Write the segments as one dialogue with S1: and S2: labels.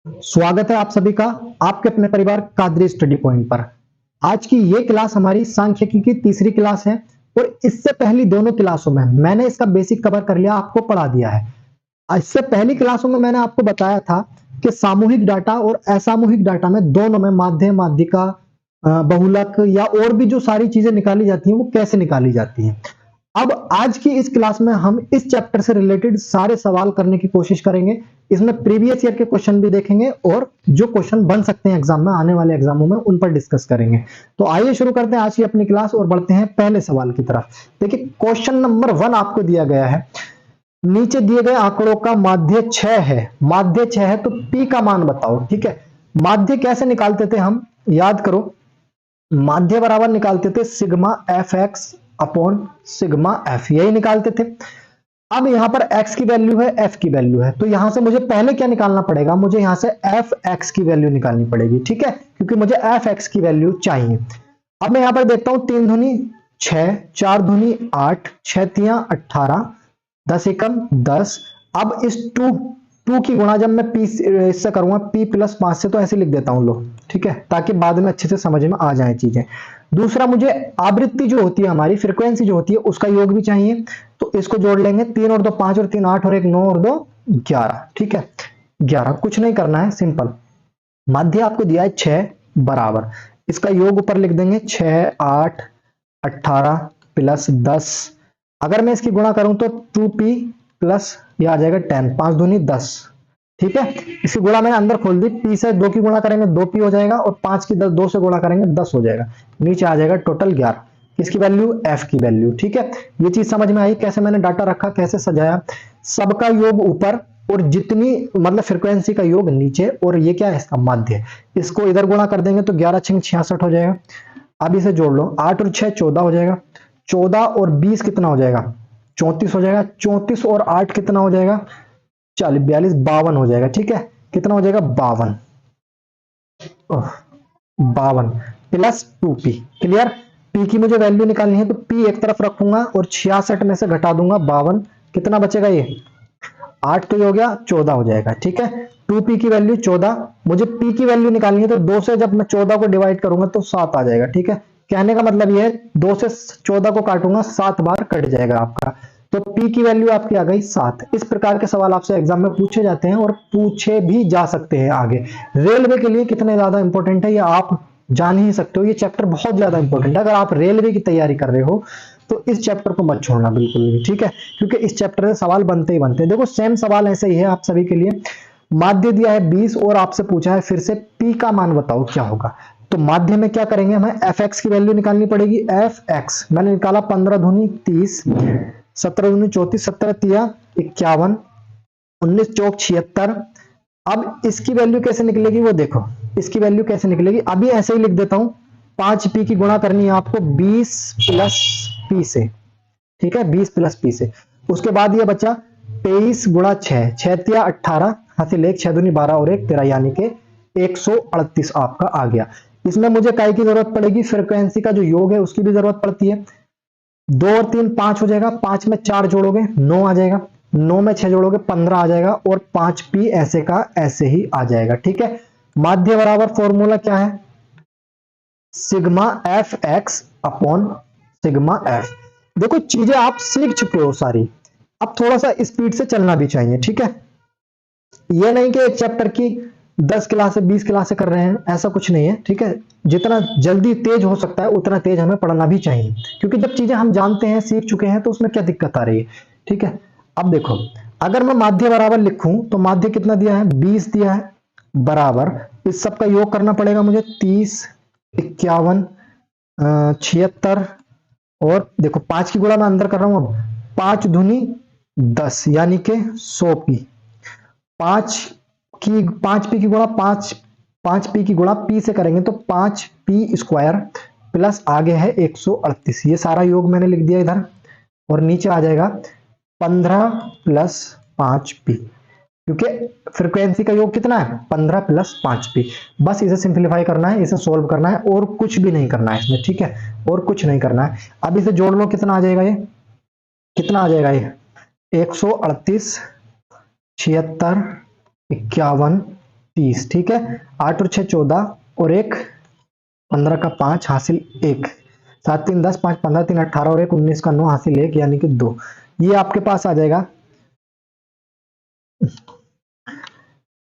S1: स्वागत है आप सभी का आपके अपने परिवार कादरी स्टडी पॉइंट पर। आज की ये क्लास हमारी सांख्यिकी की तीसरी क्लास है और इससे पहली दोनों क्लासों में मैंने इसका बेसिक कवर कर लिया, आपको पढ़ा दिया है। इससे पहली क्लासों में मैंने आपको बताया था कि सामूहिक डाटा और असामूहिक डाटा में दोनों में माध्य, माध्यिका, बहुलक या और भी जो सारी चीजें निकाली जाती हैं वो कैसे निकाली जाती हैं। अब आज की इस क्लास में हम इस चैप्टर से रिलेटेड सारे सवाल करने की कोशिश करेंगे। इसमें प्रीवियस ईयर के क्वेश्चन भी देखेंगे और जो क्वेश्चन बन सकते हैं एग्जाम में, आने वाले एग्जामों में, उन पर डिस्कस करेंगे। तो आइए शुरू करते हैं आज की अपनी क्लास और बढ़ते हैं पहले सवाल की तरफ। देखिए क्वेश्चन नंबर 1 आपको दिया गया है। नीचे दिए गए आंकड़ों का माध्य 6 है। माध्य 6 है तो P का मान बताओ। ठीक है, माध्य कैसे निकालते थे हम, याद करो। माध्य बराबर निकालते थे sigma F x upon sigma F, यही निकालते थे। अब यहां पर x की वैल्यू है, f की वैल्यू है, तो यहां से मुझे पहले क्या निकालना पड़ेगा, मुझे यहां से एफ एक्स की वैल्यू निकालनी पड़ेगी। ठीक है, क्योंकि मुझे एफ एक्स की वैल्यू चाहिए। अब मैं यहां पर देखता हूं 3 दूनी 6, 4 दूनी 8, 6 तिया 18, 10 एकम 10। अब इस 2 की गुणा जब मैं p इससे करूंगा p प्लस 5 से, तो ऐसे लिख देता हूं लो। ठीक है, ताकि बाद में अच्छे से समझ में आ जाए चीजें। दूसरा, मुझे आवृत्ति जो होती है हमारी, फ्रीक्वेंसी जो होती है, उसका योग भी चाहिए। तो इसको जोड़ लेंगे, 3 और 2 5 और 3 8 और 1 9 और 2 11। ठीक है, 11, कुछ नहीं करना है, सिंपल। माध्य आपको दिया है 6 बराबर, इसका योग ऊपर लिख देंगे 6 8 18 प्लस 10। अगर मैं इसकी गुणा करूं तो 2p प्लस ये आ जाएगा 10, 5 दूनी 10। ठीक है, इसकी गुणा मैंने अंदर खोल दी, p से 2 की गुणा करेंगे 2p हो जाएगा और 5 की 2 से गुणा करेंगे 10 हो जाएगा। नीचे आ जाएगा टोटल 11, किसकी वैल्यू, f की वैल्यू। ठीक है, ये चीज समझ में आई कैसे मैंने डाटा रखा, कैसे सजाया। सबका योग ऊपर और जितनी मतलब फ्रीक्वेंसी का योग नीचे, और ये क्या है, इसका माध्य। इसको इधर गुणा कर देंगे तो 11 6 66 हो जाएगा। अब इसे जोड़ लो, 8 और 6 14 हो जाएगा। 14 और 20 कितना हो जाएगा, 34 हो जाएगा। 34 और 8 कितना हो जाएगा, 40 42 52 हो जाएगा। ठीक है, कितना हो जाएगा, 52। 52 प्लस 2p। क्लियर, p की मुझे वैल्यू निकालनी है तो p एक तरफ रखूंगा और 66 में से घटा दूंगा 52, कितना बचेगा, ये 8 तो ये हो गया, 14 हो जाएगा। ठीक है, 2p की वैल्यू 14, मुझे p की वैल्यू निकालनी है तो 2 से जब मैं 14 को डिवाइड करूंगा तो 7 आ जाएगा। ठीक है, कहने का मतलब ये है 2 से 14 को काटूंगा 7 बार कट जाएगा आपका, तो p की वैल्यू आपकी आ गई 7। इस प्रकार के सवाल आपसे एग्जाम में पूछे जाते हैं और पूछे भी जा सकते हैं आगे। रेलवे के लिए कितने ज्यादा इंपॉर्टेंट है ये आप जान ही सकते हो, ये चैप्टर बहुत ज्यादा इंपॉर्टेंट है। अगर आप रेलवे की तैयारी कर रहे हो तो इस चैप्टर को मत छोड़ना बिल्कुल भी। ठीक है, क्योंकि इस चैप्टर से सवाल बनते ही बनते हैं। देखो सेम सवाल ऐसे ही है आप सभी के लिए। माध्य दिया है 20 और आपसे पूछा है फिर से p का मान बताओ क्या होगा। तो माध्य में क्या करेंगे, हमें fx की वैल्यू निकालनी पड़ेगी। fx मैंने निकाला 15 दूनी 30, 17 दूनी 34, 17 तिया 51, 19 चौक 76। अब इसकी वैल्यू कैसे निकलेगी वो देखो, इसकी वैल्यू कैसे निकलेगी, अभी ऐसे ही लिख देता हूं। 5p की गुणा करनी है आपको 20 प्लस p से। ठीक है, 20 प्लस p से। उसके बाद ये बचा 23 गुणा 6, 6 तिया 18, हासिल 1 6 दूनी 12 और 1 13, यानी कि 138 आपका आ गया। इसमें मुझे काय की जरूरत पड़ेगी, फ्रीक्वेंसी का जो योग है उसकी भी जरूरत पड़ती है। 2 और 3 5 हो जाएगा, 5 में 4 जोड़ोगे 9 आ जाएगा, 9 में 6 जोड़ोगे 15 आ जाएगा और 5p ऐसे का ऐसे ही आ जाएगा। ठीक है, माध्य बराबर फॉर्मूला क्या है, sigma F x upon sigma F. देखो चीजें आप सीख चुके हो सारी, अब थोड़ा सा स्पीड से चलना भी चाहिए। ठीक है, ये नहीं कि एक चैप्टर की 10 क्लासें 20 क्लासें कर रहे हैं, ऐसा कुछ नहीं है। ठीक है, जितना जल्दी तेज हो सकता है उतना तेज हमें पढ़ना भी चाहिए, क्योंकि जब चीजें हम जानते हैं सीख चुके हैं तो उसमें क्या दिक्कत आ रही है। ठीक है, अब देखो अगर मैं माध्य बराबर लिखूं तो माध्य कितना दिया है, 20 दिया है, बराबर इस सब का योग करना पड़ेगा मुझे, 30 51 76, और देखो 5 की गुणा मैं अंदर कर रहा हूं, अब 5 दूनी 10 यानी कि 100p। 5p की गुणा 5p की गुणा p से करेंगे तो 5p स्क्वायर प्लस आगे है 138, ये सारा योग मैंने लिख दिया इधर, और नीचे आ जाएगा 15 प्लस 5p, क्योंकि फ्रीक्वेंसी का योग कितना है 15 प्लस 5p। बस इसे सिंप्लीफाई करना है, इसे सोल्व करना है और कुछ भी नहीं करना है इसमें। ठीक है, और कुछ नहीं करना है। अब इसे जोड़ लो, कितना आ जाएगा ये, कितना आ जाएगा ये 138 76 51 30, ठीक है। 8 और 6 14 और 1 15 का 5 हासिल 1, 7 3 10, 5 15, 3 18 और 1 19 का 9 हासिल 1 यानी कि 2। ये आपके पास आ जाएगा।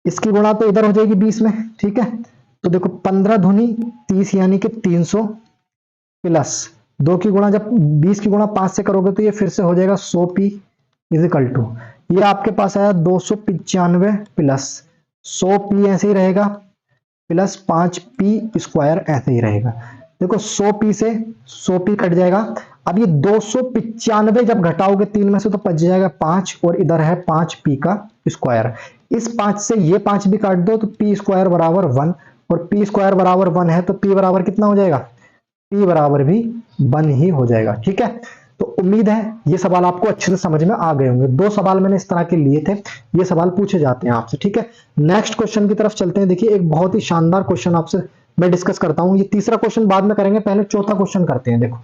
S1: इसकी गुणा तो इधर हो जाएगी 20 में, ठीक है। तो देखो 15 दूनी 30 यानी कि 300 प्लस 2 की गुणा, जब 20 की गुणा 5 से करोगे तो ये फिर से हो जाएगा 100 पी इजिकल टू, ये आपके पास आया 295 प्लस 100 पी ऐसे ही रहेगा प्लस 5 पी स्क्वायर ऐसे ही रहेगा। देखो 100 पी से 100 पी कट जाएगा। अब ये 295 जब घटाओगे 3 में से तो बच जाएगा 5 और इधर है 5 पी का स्क्वायर। इस 5 से ये 5 भी काट दो तो पी स्क्वायर बराबर 1, और पी स्क्वायर बराबर 1 है तो पी बराबर कितना हो जाएगा, पी बराबर भी 1 ही हो जाएगा, ठीक है। तो उम्मीद है ये सवाल आपको अच्छे से समझ में आ गए होंगे। 2 सवाल मैंने इस तरह के लिए थे, ये सवाल पूछे जाते हैं आपसे, ठीक है। नेक्स्ट क्वेश्चन की तरफ चलते हैं। देखिए एक बहुत ही शानदार क्वेश्चन आपसे मैं डिस्कस करता हूं। ये तीसरा क्वेश्चन बाद में करेंगे, पहले चौथा क्वेश्चन करते हैं। देखो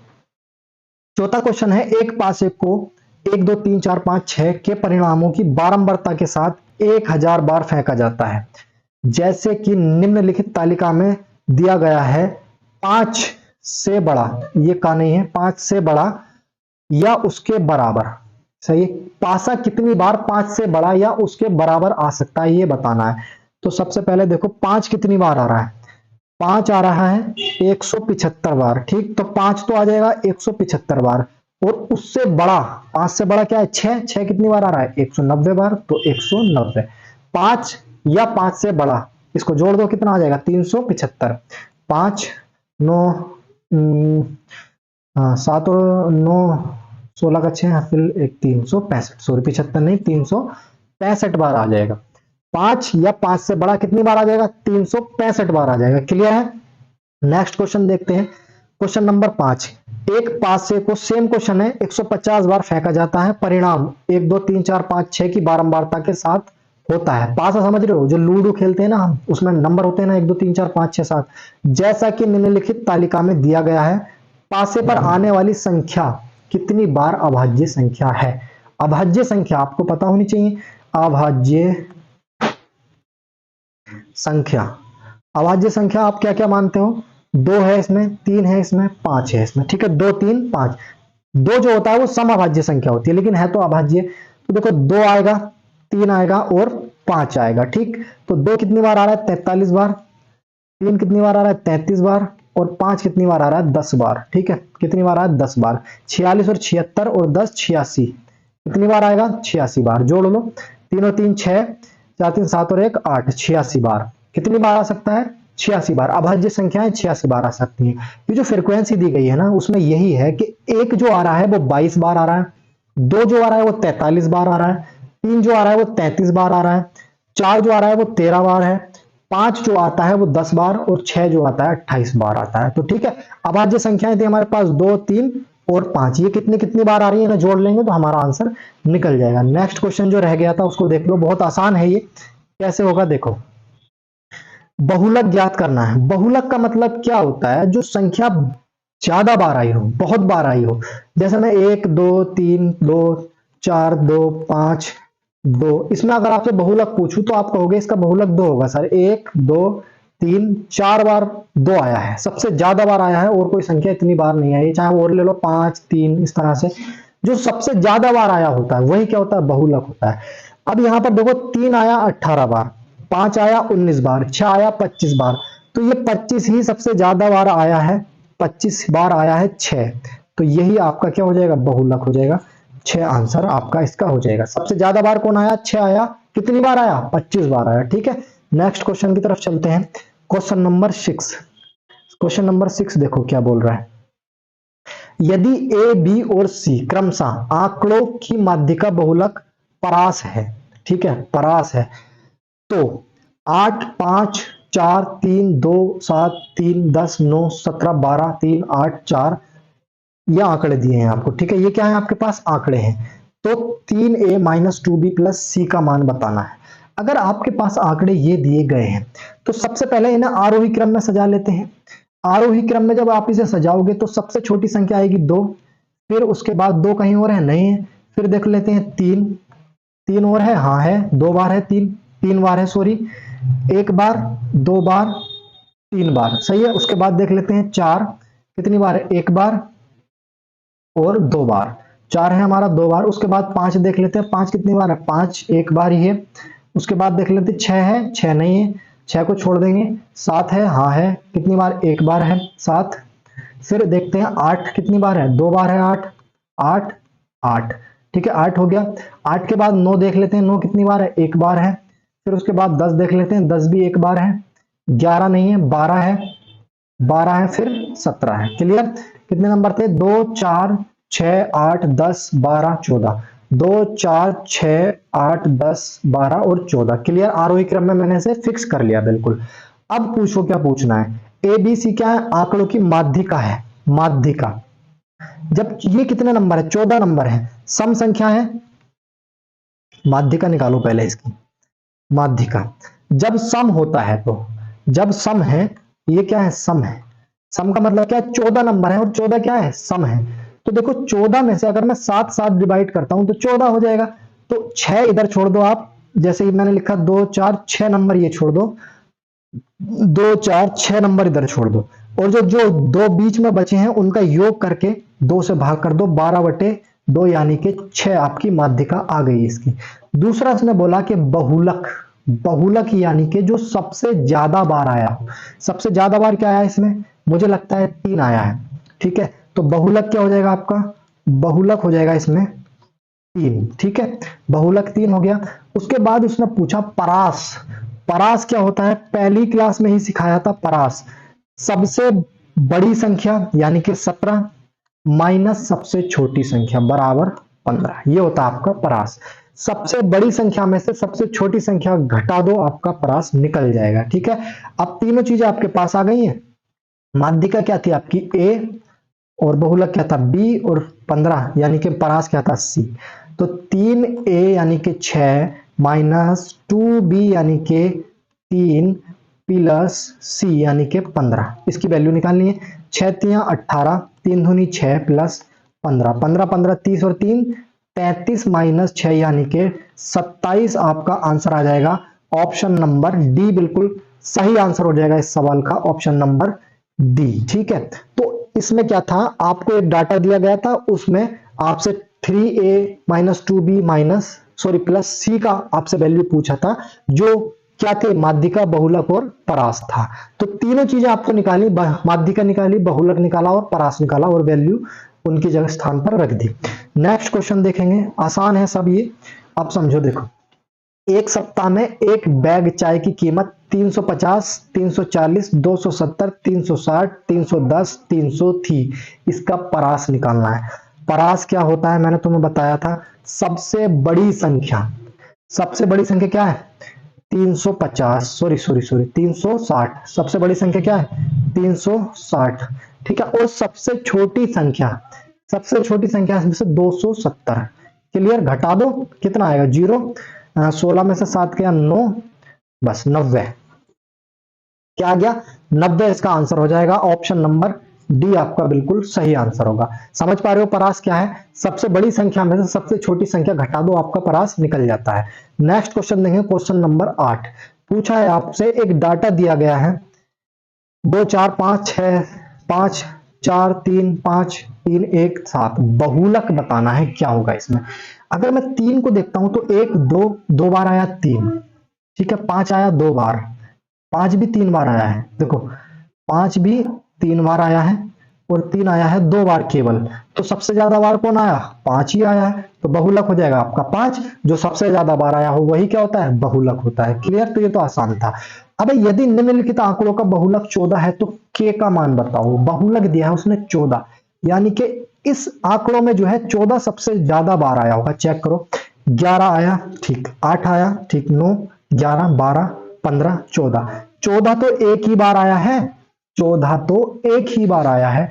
S1: चौथा क्वेश्चन है, एक पासे को 1 2 3 4 5 6 के परिणामों की बारंबारता के साथ 1000 बार फेंका जाता है, जैसे कि निम्नलिखित तालिका में दिया गया है। 5 से बड़ा, ये का नहीं है, 5 से बड़ा या उसके बराबर, सही है। पासा कितनी बार 5 से बड़ा या उसके बराबर आ सकता है ये बताना है। तो सबसे पहले देखो 5 कितनी बार आ रहा है, 5 आ रहा है 175 बार, ठीक। तो 5 तो आ जाएगा 175 बार, और उससे बड़ा, 5 से बड़ा क्या है 6, 6 कितनी बार आ रहा है 190 बार, तो 190। 5 या 5 से बड़ा, इसको जोड़ दो कितना आ जाएगा 375। 5 9 7 और 9 16 का 6 हासिल 1 365, सॉरी 75 नहीं 365 बार आ जाएगा। 5 या 5 से बड़ा कितनी बार आ जाएगा 365 बार आ जाएगा। क्लियर है। नेक्स्ट क्वेश्चन देखते हैं, क्वेश्चन नंबर 5। एक पासे को, सेम क्वेश्चन है, 150 बार फेंका जाता है, परिणाम 1 2 3 4 5 6 की बारंबारता के साथ होता है। पासा समझ रहे हो, जो लूडो खेलते हैं ना हम, उसमें नंबर होते हैं ना 1 2 3 4 5 6 7, जैसा कि निम्नलिखित तालिका में दिया गया है। पासे पर आने वाली संख्या कितनी बार अभाज्य संख्या है। अभाज्य संख्या आपको पता होनी चाहिए। अभाज्य संख्या, अभाज्य संख्या आप क्या क्या मानते हो, 2 है इसमें, 3 है इसमें, 5 है इसमें, ठीक है। 2 3 5, 2 जो होता है वो सम अभाज्य संख्या होती है, लेकिन है तो अभाज्य। तो देखो 2 आएगा, 3 आएगा और 5 आएगा, ठीक। तो 2 कितनी बार आ रहा है 43 बार, 3 कितनी बार आ रहा है 33 बार, और 5 कितनी बार आ रहा है 10 बार, ठीक है। कितनी बार आ रहा है 10 बार। 46 और 76 और 10 86, कितनी बार आएगा 86 बार। जोड़ लो, 3 और 3 6, 4 3 7 और 1 8, 86 बार। कितनी बार आ सकता है 86 बार। अभाज्य संख्याएं 86 बार आ सकती हैं। ये जो फ्रीक्वेंसी दी गई है ना, उसमें यही है कि 1 जो आ रहा है वो 22 बार आ रहा है, 2 जो आ रहा है वो 43 बार आ रहा है, 3 जो आ रहा है वो 33 बार आ रहा है, 4 जो आ रहा है वो 13 बार है, 5 जो आता है वो 10 बार, और 6 जो आता है 28 बार आता है। तो ठीक है, अभाज्य संख्याएं थी हमारे पास 2 3 और 5, ये कितनी कितनी बार आ रही है ना, जोड़ लेंगे तो हमारा आंसर निकल जाएगा। नेक्स्ट क्वेश्चन जो रह गया था उसको देख लो, बहुत आसान है ये। कैसे होगा देखो, बहुलक ज्ञात करना है। बहुलक का मतलब क्या होता है, जो संख्या ज्यादा बार आई हो, बहुत बार आई हो। जैसे मैं 1 2 3 2 4 2 5 2, इसमें अगर आपसे बहुलक पूछूं तो आप कहोगे इसका बहुलक 2 होगा सर। 1 2 3 4 बार 2 आया है, सबसे ज्यादा बार आया है, और कोई संख्या इतनी बार नहीं आई, चाहे और ले लो 5 3, इस तरह से जो सबसे ज्यादा बार आया होता है वही क्या होता है, बहुलक होता है। अब यहां पर देखो 3 आया 18 बार, 5 आया 19 बार, 6 आया 25 बार, तो ये 25 ही सबसे ज्यादा बार आया है, 25 बार आया है 6, तो यही आपका क्या हो जाएगा, बहुलक हो जाएगा। 6 आंसर आपका इसका हो जाएगा। सबसे ज्यादा बार कौन आया, 6 आया। कितनी बार आया, 25 बार आया, ठीक है। नेक्स्ट क्वेश्चन की तरफ चलते हैं, क्वेश्चन नंबर 6। क्वेश्चन नंबर 6 देखो क्या बोल रहा है, यदि ए बी और सी क्रमशः आंकड़ों की माध्यिका बहुलक परास है, ठीक है, परास है, तो 8 5 4 3 2 7 3 10 9 17 12 3 8 4, ये आंकड़े दिए हैं आपको, ठीक है। ये क्या है आपके पास, आंकड़े हैं। तो 3a - 2b + c का मान बताना है। अगर आपके पास आंकड़े ये दिए गए हैं तो सबसे पहले इन्हें आरोही क्रम में सजा लेते हैं। आरोही क्रम में जब आप इसे सजाओगे तो सबसे छोटी संख्या आएगी 2, फिर उसके बाद 2 कहीं और है, नहीं है, फिर देख लेते हैं 3 और है, हाँ है, 2 बार है, 3 बार है, सॉरी, एक बार, दो बार, तीन बार, सही है। उसके बाद देख लेते हैं चार कितनी बार है, एक बार और दो बार, चार है हमारा, दो बार। उसके बाद पांच देख लेते हैं, पांच कितनी बार है, पांच एक बार ही है। उसके बाद देख लेते हैं छह है, छह नहीं है, छह को छोड़ देंगे। सात है, हाँ है, कितनी बार, एक बार है सात। फिर देखते हैं आठ कितनी बार है, दो बार है आठ, आठ आठ, ठीक है, आठ हो गया। आठ के बाद नौ देख लेते हैं, नौ कितनी बार है, एक बार है। फिर उसके बाद दस देख लेते हैं, दस भी एक बार है। ग्यारह नहीं है, बारह है, बारह है, फिर सत्रह है। क्लियर। कितने नंबर थे, दो चार छह आठ दस बारह चौदह, दो चार छह आठ दस बारह और चौदह। क्लियर। आरोही क्रम में मैंने इसे फिक्स कर लिया बिल्कुल। अब पूछो क्या पूछना है। ए बी सी क्या है, आंकड़ों की माध्यिका है, माध्यिका। जब ये कितने नंबर है, 14 नंबर है, सम संख्या है, माध्यिका निकालो पहले इसकी, माध्यिका। जब सम होता है तो, जब सम है, ये क्या है, सम है। सम का मतलब क्या है, 14 नंबर है और 14 क्या है, सम है। तो देखो 14 में से अगर मैं सात सात डिवाइड करता हूं तो 14 हो जाएगा। तो 6 इधर छोड़ दो आप, जैसे कि मैंने लिखा दो चार, 6 नंबर ये छोड़ दो, दो चार 6 नंबर इधर छोड़ दो, और जो जो दो बीच में बचे हैं उनका योग करके दो से भाग कर दो, 12/2 यानी कि 6 आपकी माध्यिका आ गई इसकी। दूसरा उसने बोला कि बहुलक, बहुलक यानी कि जो सबसे ज्यादा बार आया हो। सबसे ज्यादा बार क्या आया इसमें, मुझे लगता है 3 आया है, ठीक है। तो बहुलक क्या हो जाएगा आपका, बहुलक हो जाएगा इसमें 3, ठीक है, बहुलक 3 हो गया। उसके बाद उसने पूछा परास। परास क्या होता है, पहली क्लास में ही सिखाया था परास। सबसे बड़ी संख्या यानी कि 17 माइनस सबसे छोटी संख्या बराबर 15, ये होता है आपका परास। सबसे बड़ी संख्या में से सबसे छोटी संख्या घटा दो, आपका परास निकल जाएगा, ठीक है। अब तीनों चीजें आपके पास आ गई हैं। माध्यिका क्या थी आपकी ए, और बहुलक क्या था बी, और 15 यानी कि परास क्या था सी। तो 3a यानी कि 6 माइनस 2b यानी कि 3 प्लस c यानी कि 15, इसकी वैल्यू निकालनी है। 6 तियां 18, 3 दूनी 6 प्लस 15, 15 15 30 और 3 33 माइनस 6 यानी कि 27 आपका आंसर आ जाएगा। ऑप्शन नंबर डी बिल्कुल सही आंसर हो जाएगा इस सवाल का, ऑप्शन नंबर डी, ठीक है। तो इसमें क्या था, आपको एक डाटा दिया गया था, उसमें आपसे 3a minus 2b minus sorry plus c का आपसे वैल्यू पूछा था, जो क्या थे, माध्यिका, बहुलक और परास था। तो तीनों चीजें आपको निकाली, माध्यिका निकाली, बहुलक निकाला और परास निकाला, और वैल्यू उनकी जगह स्थान पर रख दी। नेक्स्ट क्वेश्चन देखेंगे, आसान है सब ये। अब समझो, देखो एक सप्ताह में एक बैग चाय की कीमत 350, 340, 270, 360, 310, 300 थी। इसका परास निकालना है। परास क्या होता है, मैंने तुम्हें बताया था, सबसे बड़ी संख्या। सबसे बड़ी संख्या क्या है, 350, सॉरी 360। सबसे बड़ी संख्या क्या है, 360, ठीक है। और सबसे छोटी संख्या, सबसे छोटी संख्या इसमें से 270। क्लियर। घटा दो, कितना आएगा, 0। 16 में से 7 गया 9, बस 90। क्या आ गया, 90 इसका आंसर हो जाएगा। ऑप्शन नंबर डी आपका बिल्कुल सही आंसर होगा। समझ पा रहे हो परास क्या है, सबसे बड़ी संख्या में से सबसे छोटी संख्या घटा दो, आपका परास निकल जाता है। नेक्स्ट क्वेश्चन देखें, क्वेश्चन नंबर 8। पूछा है आपसे, एक डाटा दिया गया है 2 4 5 6 5 4 3 5 3 1 7, बहुलक बताना है क्या होगा इसमें। अगर मैं 3 को देखता हूं तो 1 2 2 बार आया 3, ठीक है। 5 आया 2 बार, 5 भी 3 बार आया है, देखो 5 भी 3 बार आया है, और 3 आया है 2 बार केवल। तो सबसे ज्यादा बार कौन आया, 5 ही आया है, तो बहुलक हो जाएगा आपका 5। जो सबसे ज्यादा बार आया हो वही क्या होता है, बहुलक होता है। क्लियर। तो ये तो आसान था। अब यदि निम्नलिखित आंकड़ों का बहुलक 14 है तो k का मान बताओ। बहुलक दिया है उसने 14, यानी कि इस आंकड़ों में जो है 14 सबसे ज्यादा बार आया होगा। चेक करो, 11 आया, ठीक, 8 आया, ठीक, 9 11 12 15 14, 14 तो एक ही बार आया है, 14 तो एक ही बार आया है।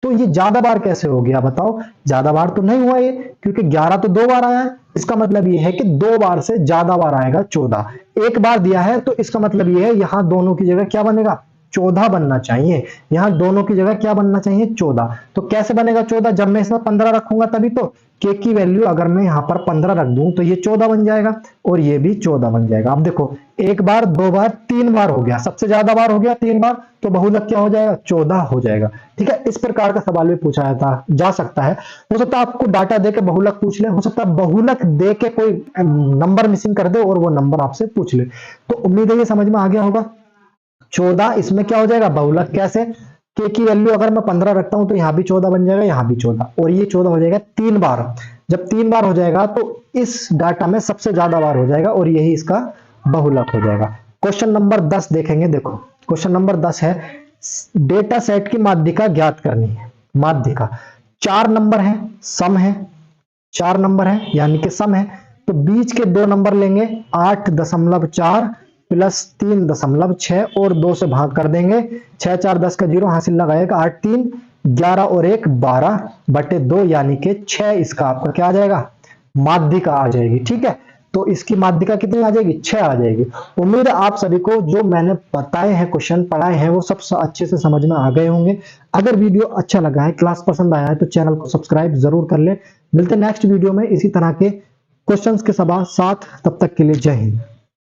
S1: तो ये ज्यादा बार कैसे हो गया बताओ, ज्यादा बार तो नहीं हुआ ये, क्योंकि 11 तो 2 बार आया है। इसका मतलब ये है कि 2 बार से ज्यादा बार आएगा 14। एक बार दिया है तो इसका मतलब ये है यहां दोनों की जगह क्या बनेगा, 14 बनना चाहिए। यहाँ दोनों की जगह क्या बनना चाहिए 14। तो कैसे बनेगा 14, जब मैं इसमें 15 रखूंगा तभी तो। के की वैल्यू अगर मैं यहाँ पर 15 रख दूं तो ये 14 बन जाएगा और ये भी 14 बन जाएगा। अब देखो एक बार, दो बार, तीन बार हो गया, सबसे ज्यादा बार हो गया 3 बार, तो बहुलक क्या हो जाएगा 14 हो जाएगा। ठीक है, इस प्रकार का सवाल भी पूछा जा सकता है। हो सकता है आपको डाटा देके बहुलक पूछ ले, हो सकता है बहुलक देके कोई नंबर मिसिंग कर दे और वो नंबर आपसे पूछ ले। तो उम्मीद है ये समझ में आ गया होगा। 14 इसमें क्या हो जाएगा बहुलक, कैसे, के की वैल्यू अगर मैं 15 रखता हूं तो यहां भी 14 बन जाएगा, यहां भी 14, और ये 14 हो जाएगा 3 बार। जब 3 बार हो जाएगा तो इस डाटा में सबसे ज्यादा बार हो जाएगा और यही इसका बहुलक हो जाएगा। क्वेश्चन नंबर 10 देखेंगे। देखो क्वेश्चन नंबर 10 है, डेटा सेट की माध्यिका ज्ञात करनी है। माध्यिका 4 नंबर है, सम है, 4 नंबर है यानी कि सम है, तो बीच के 2 नंबर लेंगे 8.4 प्लस 3.6 और 2 से भाग कर देंगे। 6 4 10 का 0 हासिल लगाएगा, 8 3 11 और 1 12 बटे 2 यानी कि 6 इसका आपका क्या आ जाएगा माध्यिका आ जाएगी। ठीक है, तो इसकी माध्यिका कितनी आ जाएगी 6 आ जाएगी। उम्मीद है आप सभी को जो मैंने बताए हैं क्वेश्चन पढ़ाए हैं वो सब अच्छे से समझ में आ गए होंगे। अगर वीडियो अच्छा लगा है, क्लास पसंद आया है तो चैनल को सब्सक्राइब जरूर कर ले। मिलते हैं नेक्स्ट वीडियो में इसी तरह के क्वेश्चंस के साथ। तब तक के लिए जय हिंद।